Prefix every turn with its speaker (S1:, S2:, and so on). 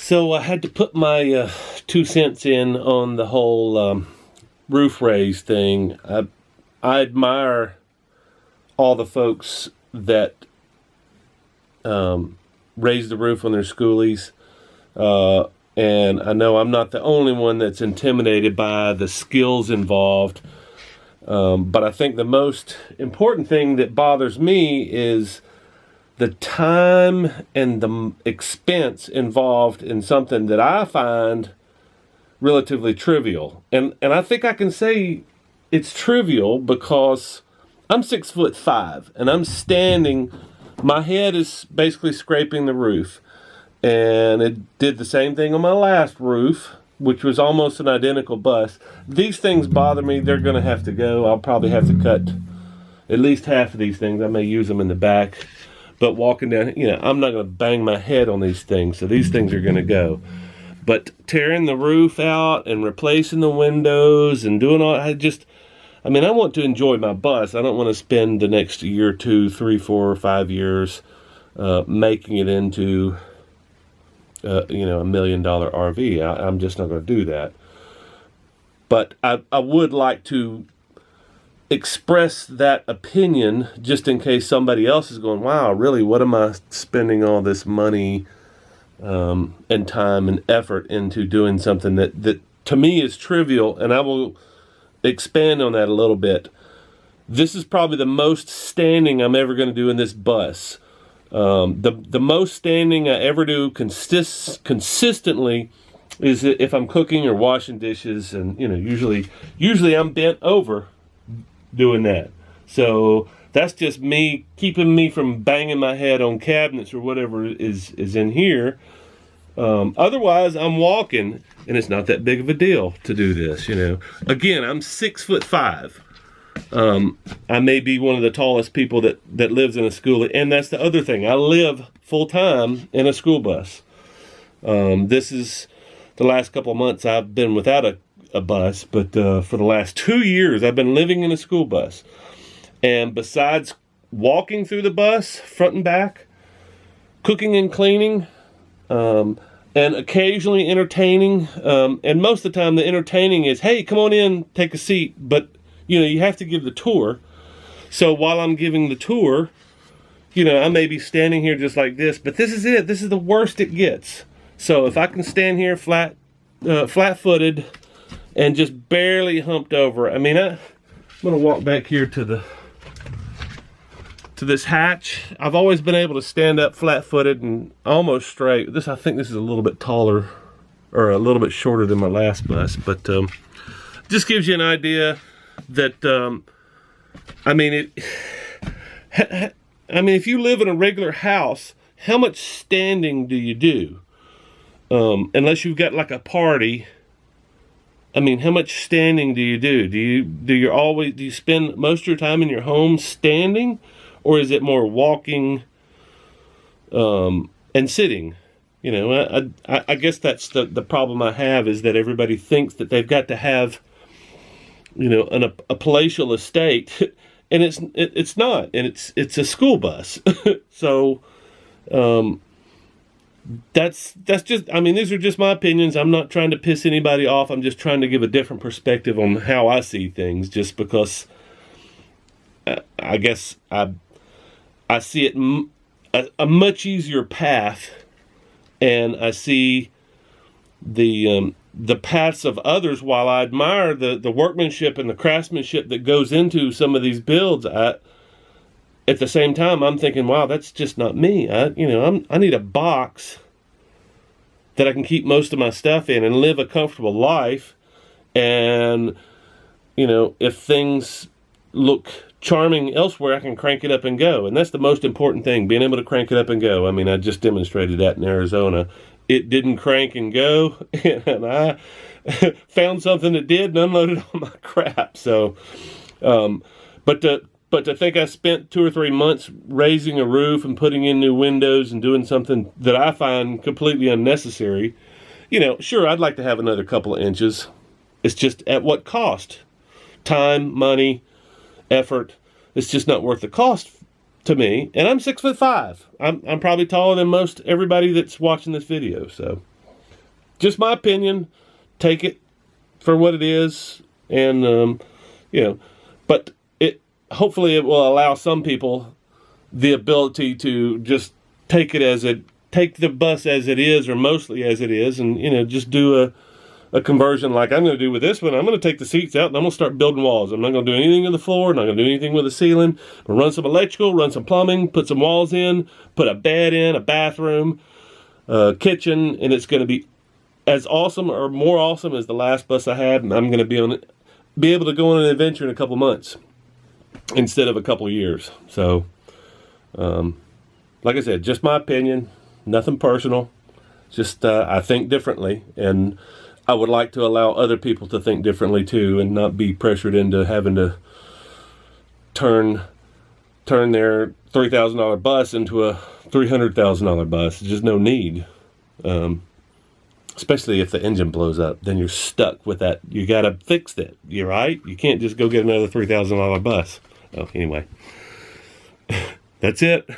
S1: So I had to put my 2 cents in on the whole roof raise thing. I admire all the folks that raise the roof on their Skoolies. And I know I'm not the only one that's intimidated by the skills involved. But I think the most important thing that bothers me is the time and the expense involved in something that I find relatively trivial. And I think I can say it's trivial because I'm 6'5" and I'm standing, my head is basically scraping the roof. And it did the same thing on my last roof, which was almost an identical bust. These things bother me. They're going to have to go. I'll probably have to cut at least half of these things. I may use them in the back. But walking down, I'm not going to bang my head on these things. So these things are going to go. But tearing the roof out and replacing the windows and doing all, I want to enjoy my bus. I don't want to spend the next year, 2, 3, 4, 5 years making it into $1 million RV. I'm just not going to do that. But I would like to express that opinion just in case somebody else is going, wow, really, what am I spending all this money and time and effort into doing something that to me is trivial? And I will expand on that a little bit. This is probably the most standing I'm ever going to do in this bus. The most standing I ever do consistently is if I'm cooking or washing dishes, and usually I'm bent over doing that. So that's just me keeping me from banging my head on cabinets or whatever is in here. Otherwise, I'm walking, and it's not that big of a deal to do this. Again, I'm 6'5". I may be one of the tallest people that lives in a Skoolie, and that's the other thing. I live full time in a school bus. This is the last couple of months I've been without a bus, but for the last 2 years I've been living in a school bus. And besides walking through the bus, front and back, cooking and cleaning, and occasionally entertaining, and most of the time the entertaining is, hey, come on in, take a seat, but you have to give the tour. So while I'm giving the tour, I may be standing here just like this, but this is it. This is the worst it gets. So if I can stand here flat-footed and just barely humped over, I'm going to walk back here to this hatch. I've always been able to stand up flat-footed and almost straight. I think this is a little bit taller or a little bit shorter than my last bus, but just gives you an idea that if you live in a regular house, how much standing do you do? Unless you've got like a party, how much standing do you do? Do you spend most of your time in your home standing, or is it more walking and sitting? I guess that's the problem I have, is that everybody thinks that they've got to have a palatial estate, and it's not, and it's a school bus. So that's just, these are just my opinions. I'm not trying to piss anybody off. I'm just trying to give a different perspective on how I see things, just because I guess I see it a much easier path, and I see the paths of others. While I admire the workmanship and the craftsmanship that goes into some of these builds, at the same time I'm thinking, wow, that's just not me. I need a box that I can keep most of my stuff in and live a comfortable life. And if things look charming elsewhere, I can crank it up and go. And that's the most important thing, being able to crank it up and go. I just demonstrated that in Arizona. It didn't crank and go, and I found something that did and unloaded all my crap. So, but to think I spent 2 or 3 months raising a roof and putting in new windows and doing something that I find completely unnecessary, sure, I'd like to have another couple of inches. It's just at what cost? Time, money, effort. It's just not worth the cost to me. And I'm 6'5". I'm probably taller than most everybody that's watching this video. So just my opinion. Take it for what it is, and but hopefully it will allow some people the ability to just take the bus as it is, or mostly as it is, and just do a conversion like I'm going to do with this one. I'm going to take the seats out and I'm going to start building walls. I'm not going to do anything with the floor, not going to do anything with the ceiling. I'm going to run some electrical, run some plumbing, put some walls in, put a bed in, a bathroom, kitchen, and it's going to be as awesome or more awesome as the last bus I had, and I'm going to be able to go on an adventure in a couple months instead of a couple years. So, like I said, just my opinion, nothing personal. Just I think differently, and I would like to allow other people to think differently too, and not be pressured into having to turn their $3,000 bus into a $300,000 bus. There's just no need. Especially if the engine blows up, then you're stuck with that. You got to fix that. You're right. You can't just go get another $3,000 bus. Oh, anyway, that's it.